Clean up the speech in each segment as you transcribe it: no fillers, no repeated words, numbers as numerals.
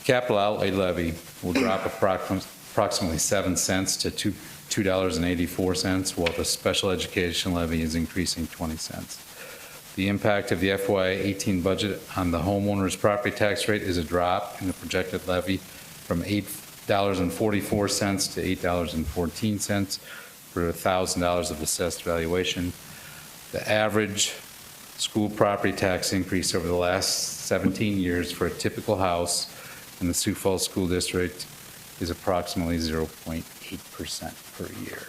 capital outlay levy will drop approximately 7 cents to $2.84, while the special education levy is increasing 20 cents. The impact of the FY18 budget on the homeowner's property tax rate is a drop in the projected levy from $8.44 to $8.14 for $1,000 of assessed valuation. The average school property tax increase over the last 17 years for a typical house in the Sioux Falls School District is approximately 0.8% per year.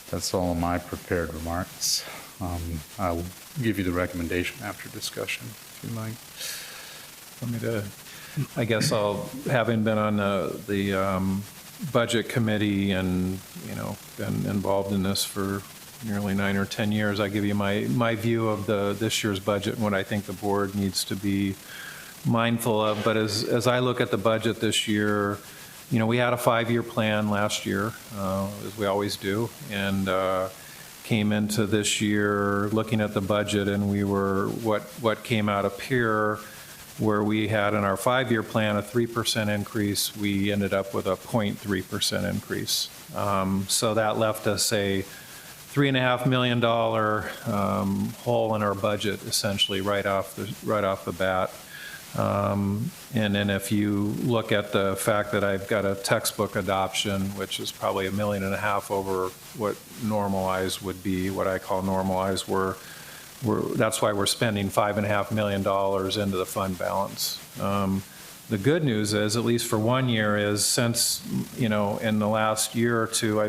That's all of my prepared remarks. I'll give you the recommendation after discussion, if you like. I guess having been on the budget committee and, been involved in this for nearly 9 or 10 years, I give you my view of this year's budget and what I think the board needs to be mindful of. But as I look at the budget this year, we had a 5-year plan last year, as we always do, and came into this year looking at the budget, and we were what came out of peer, where we had in our 5-year plan a 3% increase, we ended up with a 0.3% increase. So that left us a $3.5 million hole in our budget, essentially right off the bat. And then if you look at the fact that I've got a textbook adoption, which is probably $1.5 million over what normalized would be, what I call normalized, that's why we're spending $5.5 million into the fund balance. The good news is, at least for 1 year, is since, in the last year or two,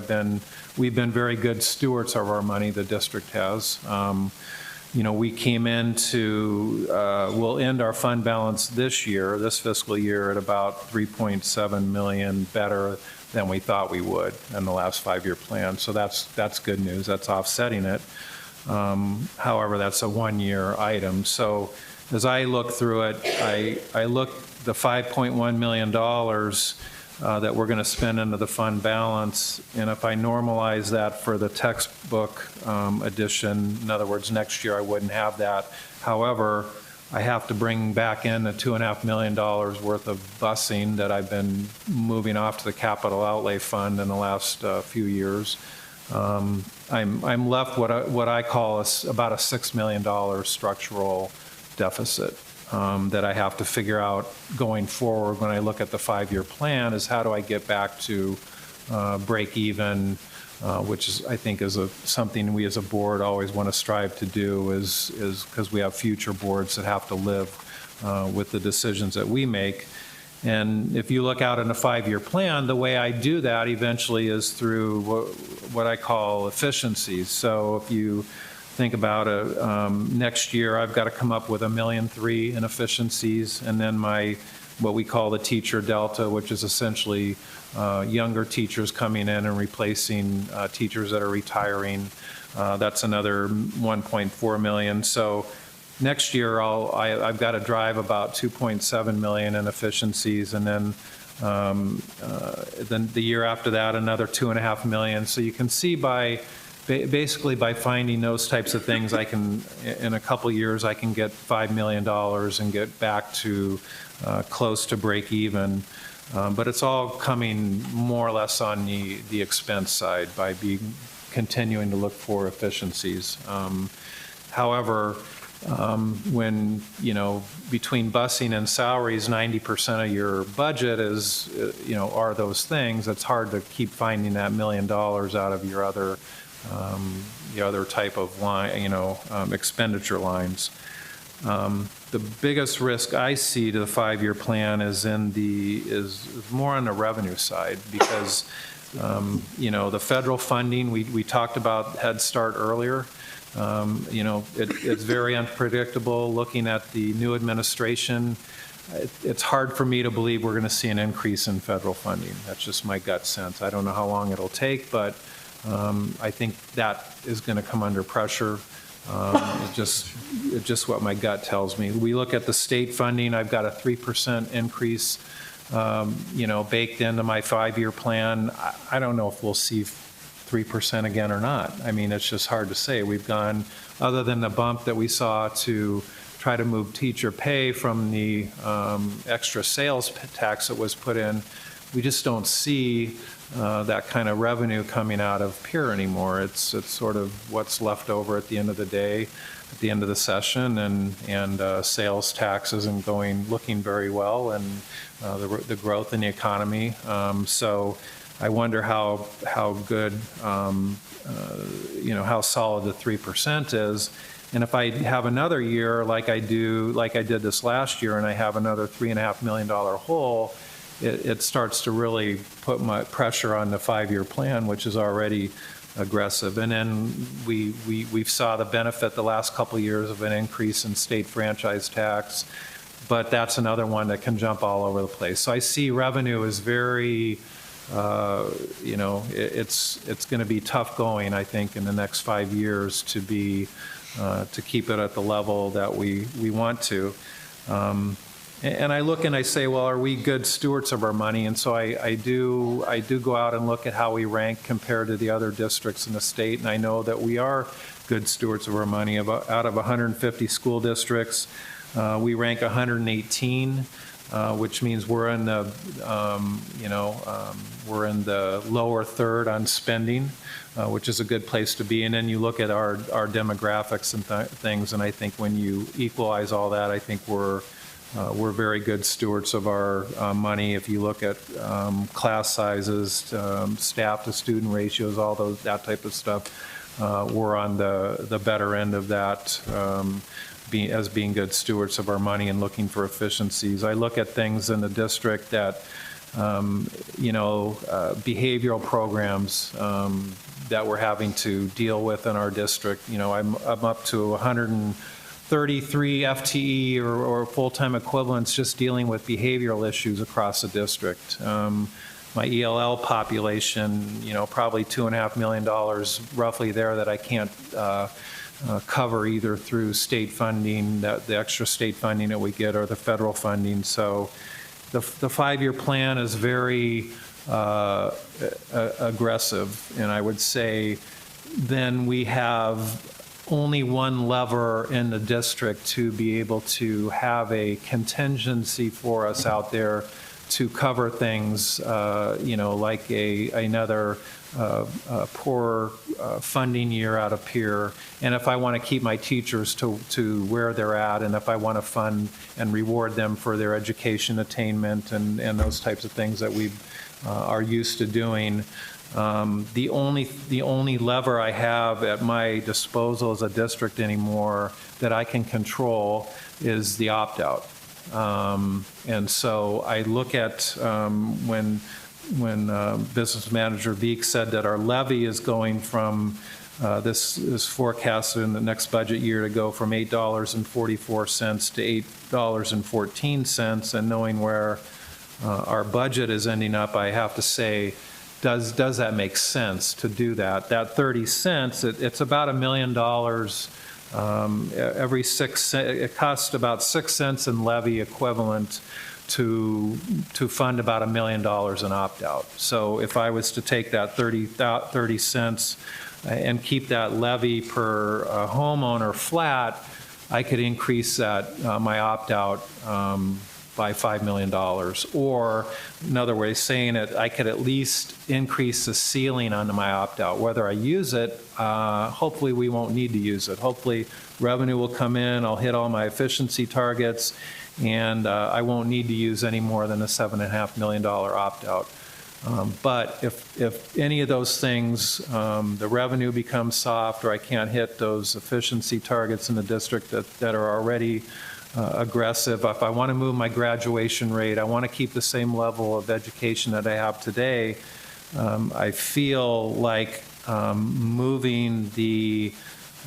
we've been very good stewards of our money, the district has. We came into, we'll end our fund balance this fiscal year, at about $3.7 million better than we thought we would in the last 5-year plan. So that's good news. That's offsetting it. However, that's a 1-year item. So as I look through it, I look the $5.1 million that we're going to spend into the fund balance, and if I normalize that for the textbook edition, in other words, next year I wouldn't have that. However, I have to bring back in the $2.5 million worth of busing that I've been moving off to the capital outlay fund in the last few years. I'm left what I call about a $6 million structural deficit. That I have to figure out going forward when I look at the 5-year plan, is how do I get back to break even, which I think is something we as a board always want to strive to do, is because we have future boards that have to live with the decisions that we make. And if you look out in a 5-year plan, the way I do that eventually is through what I call efficiencies. So if you think about next year, I've got to come up with $1.3 million in efficiencies, and then what we call the teacher delta, which is essentially younger teachers coming in and replacing teachers that are retiring. That's another $1.4 million. So next year, I've got to drive about $2.7 million in efficiencies, and then the year after that, another $2.5 million. So you can see basically by finding those types of things, I can, in a couple years, I can get $5 million and get back to close to break even. But it's all coming more or less on the expense side by continuing to look for efficiencies. However, when, between busing and salaries, 90% of your budget is, are those things, it's hard to keep finding that $1 million out of your other type of line, expenditure lines. The biggest risk I see to the 5-year plan is more on the revenue side, because the federal funding, we talked about Head Start earlier. It's very unpredictable. Looking at the new administration, it's hard for me to believe we're going to see an increase in federal funding. That's just my gut sense. I don't know how long it'll take, but I think that is going to come under pressure. It's just what my gut tells me. We look at the state funding. I've got a 3% increase, baked into my 5-year plan. I don't know if we'll see 3% again or not. I mean, it's just hard to say. We've gone, other than the bump that we saw to try to move teacher pay from the extra sales tax that was put in, we just don't see that kind of revenue coming out of Pier anymore. It's sort of what's left over at the end of the day, at the end of the session, and sales tax isn't looking very well, and the growth in the economy. So I wonder how good, how solid the 3% is. And if I have another year like I did this last year, and I have another $3.5 million hole, it starts to really put my pressure on the 5-year plan, which is already aggressive. And then we've saw the benefit the last couple of years of an increase in state franchise tax, but that's another one that can jump all over the place. So I see revenue as very, it's going to be tough going, I think, in the next 5 years to keep it at the level that we want to. And I look and I say, well, are we good stewards of our money? And so I do go out and look at how we rank compared to the other districts in the state, and I know that we are good stewards of our money. Out of 150 school districts, we rank 118, which means we're in the lower third on spending, which is a good place to be. And then you look at our demographics and things, and I think when you equalize all that, I think we're very good stewards of our money. If you look at class sizes, staff to student ratios, that type of stuff, we're on the better end of that, as being good stewards of our money and looking for efficiencies. I look at things in the district that, behavioral programs that we're having to deal with in our district. I'm up to 133 FTE or full-time equivalents just dealing with behavioral issues across the district. My ELL population, probably $2.5 million roughly there that I can't cover either through state funding, the extra state funding that we get, or the federal funding. So the 5-year plan is very aggressive, and I would say then we have only one lever in the district to be able to have a contingency for us out there to cover things, like another poor funding year out of Pier. And if I want to keep my teachers to where they're at, and if I want to fund and reward them for their education attainment and those types of things that we are used to doing, the only lever I have at my disposal as a district anymore that I can control is the opt-out. And so I look at when Business Manager Veek said that our levy is going from, this is forecasted in the next budget year to go from $8.44 to $8.14, and knowing where our budget is ending up, I have to say, does that make sense to do that? That 30 cents, it's about $1 million. Every 6 cents, it costs about 6 cents in levy equivalent to fund about $1 million in opt-out. So if I was to take that 30 cents and keep that levy per homeowner flat, I could increase that my opt-out by $5 million. Or another way of saying it, I could at least increase the ceiling on my opt-out. Whether I use it, hopefully we won't need to use it. Hopefully revenue will come in, I'll hit all my efficiency targets, and I won't need to use any more than a $7.5 million opt-out. But if any of those things, the revenue becomes soft, or I can't hit those efficiency targets in the district that are already aggressive, if I want to move my graduation rate, I want to keep the same level of education that I have today, I feel like moving the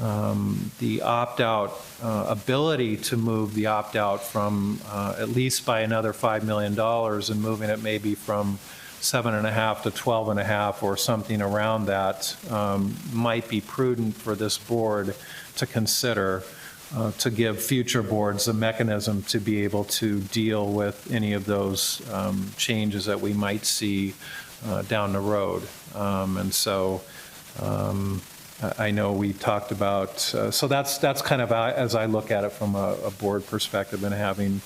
opt-out, ability to move the opt-out from at least by another $5 million, and moving it maybe from 7.5 to 12.5 or something around that, might be prudent for this board to consider, to give future boards a mechanism to be able to deal with any of those changes that we might see down the road. And so I know we talked about, so that's kind of, as I look at it from a board perspective and having,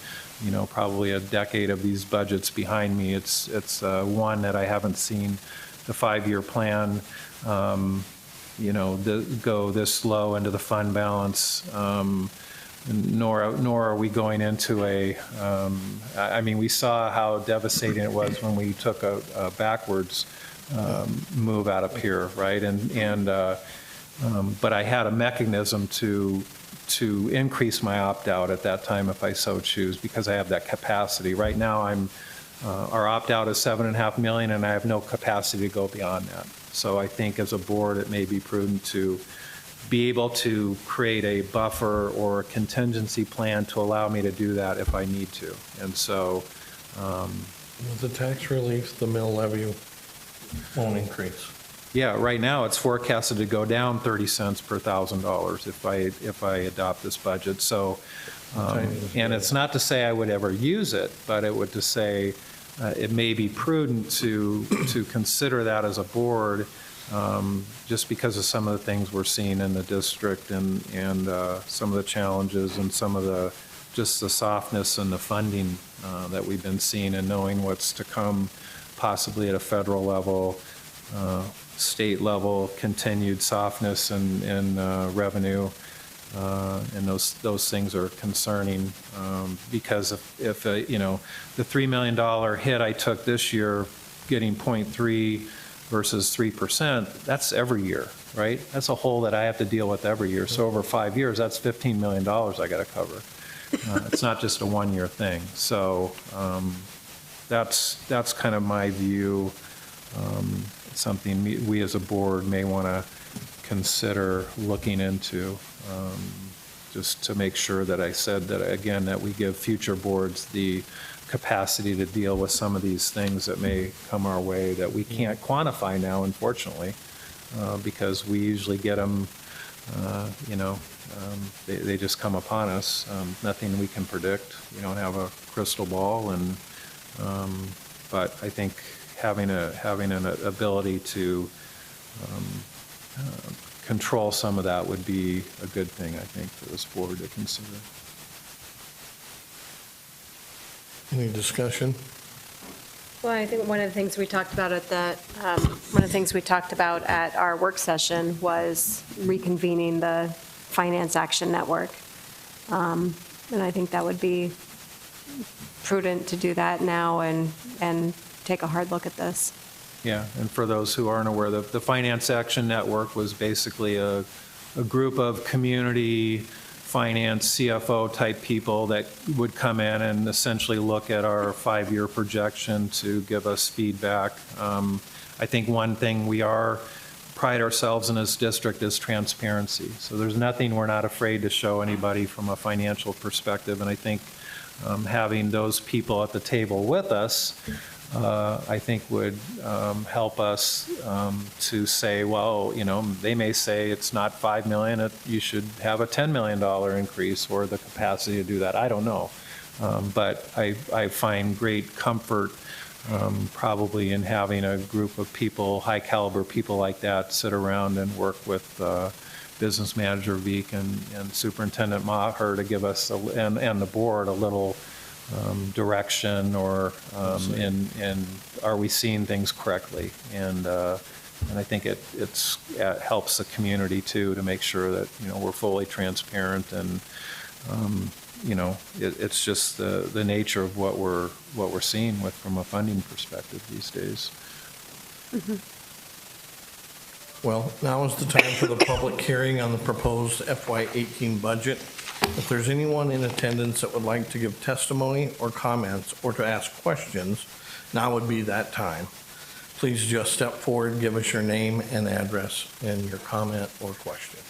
probably a decade of these budgets behind me, it's one that I haven't seen the 5-year plan, go this low into the fund balance, nor are we going into we saw how devastating it was when we took a backwards move out of Pier, right? But I had a mechanism to increase my opt-out at that time if I so choose, because I have that capacity. Right now, our opt-out is $7.5 million, and I have no capacity to go beyond that. So I think as a board, it may be prudent to be able to create a buffer or a contingency plan to allow me to do that if I need to. And so, With the tax relief, the mill levy won't increase. yeah, right now it's forecasted to go down 30 cents per $1,000 if I adopt this budget. So, and it's not to say I would ever use it, but it would to say it may be prudent to consider that as a board, just because of some of the things we're seeing in the district and some of the challenges and some of the just the softness and the funding that we've been seeing, and knowing what's to come possibly at a federal level, state level, continued softness in revenue, and those things are concerning, because if the $3 million hit I took this year, getting 0.3 versus 3%, that's every year, right? That's a hole that I have to deal with every year. So over 5 years, that's $15 million I got to cover. It's not just a one-year thing. So that's kind of my view. Something we as a board may want to consider looking into, just to make sure that I said that, again, that we give future boards the capacity to deal with some of these things that may come our way that we can't quantify now, unfortunately, because we usually get them, they just come upon us. Nothing we can predict. We don't have a crystal ball, but I think having an ability to control some of that would be a good thing, I think, for this board to consider. Any discussion? Well, I think one of the things we talked about at our work session was reconvening the Finance Action Network. And I think that would be prudent to do that now and take a hard look at this. Yeah, and for those who aren't aware, the Finance Action Network was basically a group of community finance CFO type people that would come in and essentially look at our 5-year projection to give us feedback. I think one thing we pride ourselves in this district is transparency. So there's nothing we're not afraid to show anybody from a financial perspective, and I think having those people at the table with us, I think would help us to say, well, they may say it's not $5 million, you should have a $10 million increase or the capacity to do that. I don't know. But I find great comfort probably in having a group of people, high caliber people like that, sit around and work with Business Manager Veek and Superintendent Maher to give us, and the board, a little direction or in are we seeing things correctly, and I think it helps the community too to make sure that we're fully transparent, and it's just the nature of what we're seeing from a funding perspective these days. Mm-hmm. Well, now is the time for the public hearing on the proposed FY18 budget. If there's anyone in attendance that would like to give testimony or comments or to ask questions, now would be that time. Please just step forward, give us your name and address and your comment or question.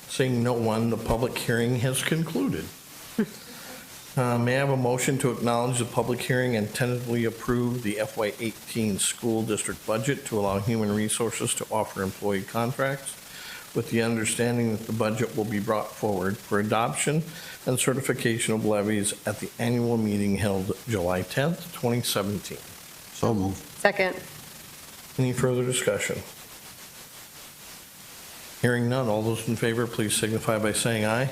Seeing no one, the public hearing has concluded. May I have a motion to acknowledge the public hearing and tentatively approve the FY18 school district budget to allow Human Resources to offer employee contracts with the understanding that the budget will be brought forward for adoption and certification of levies at the annual meeting held July 10th, 2017. So moved. Second. Any further discussion? Hearing none, all those in favor, please signify by saying aye.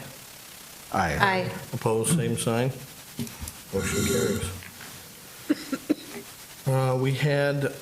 Aye. Opposed, same sign. Motion carries. We had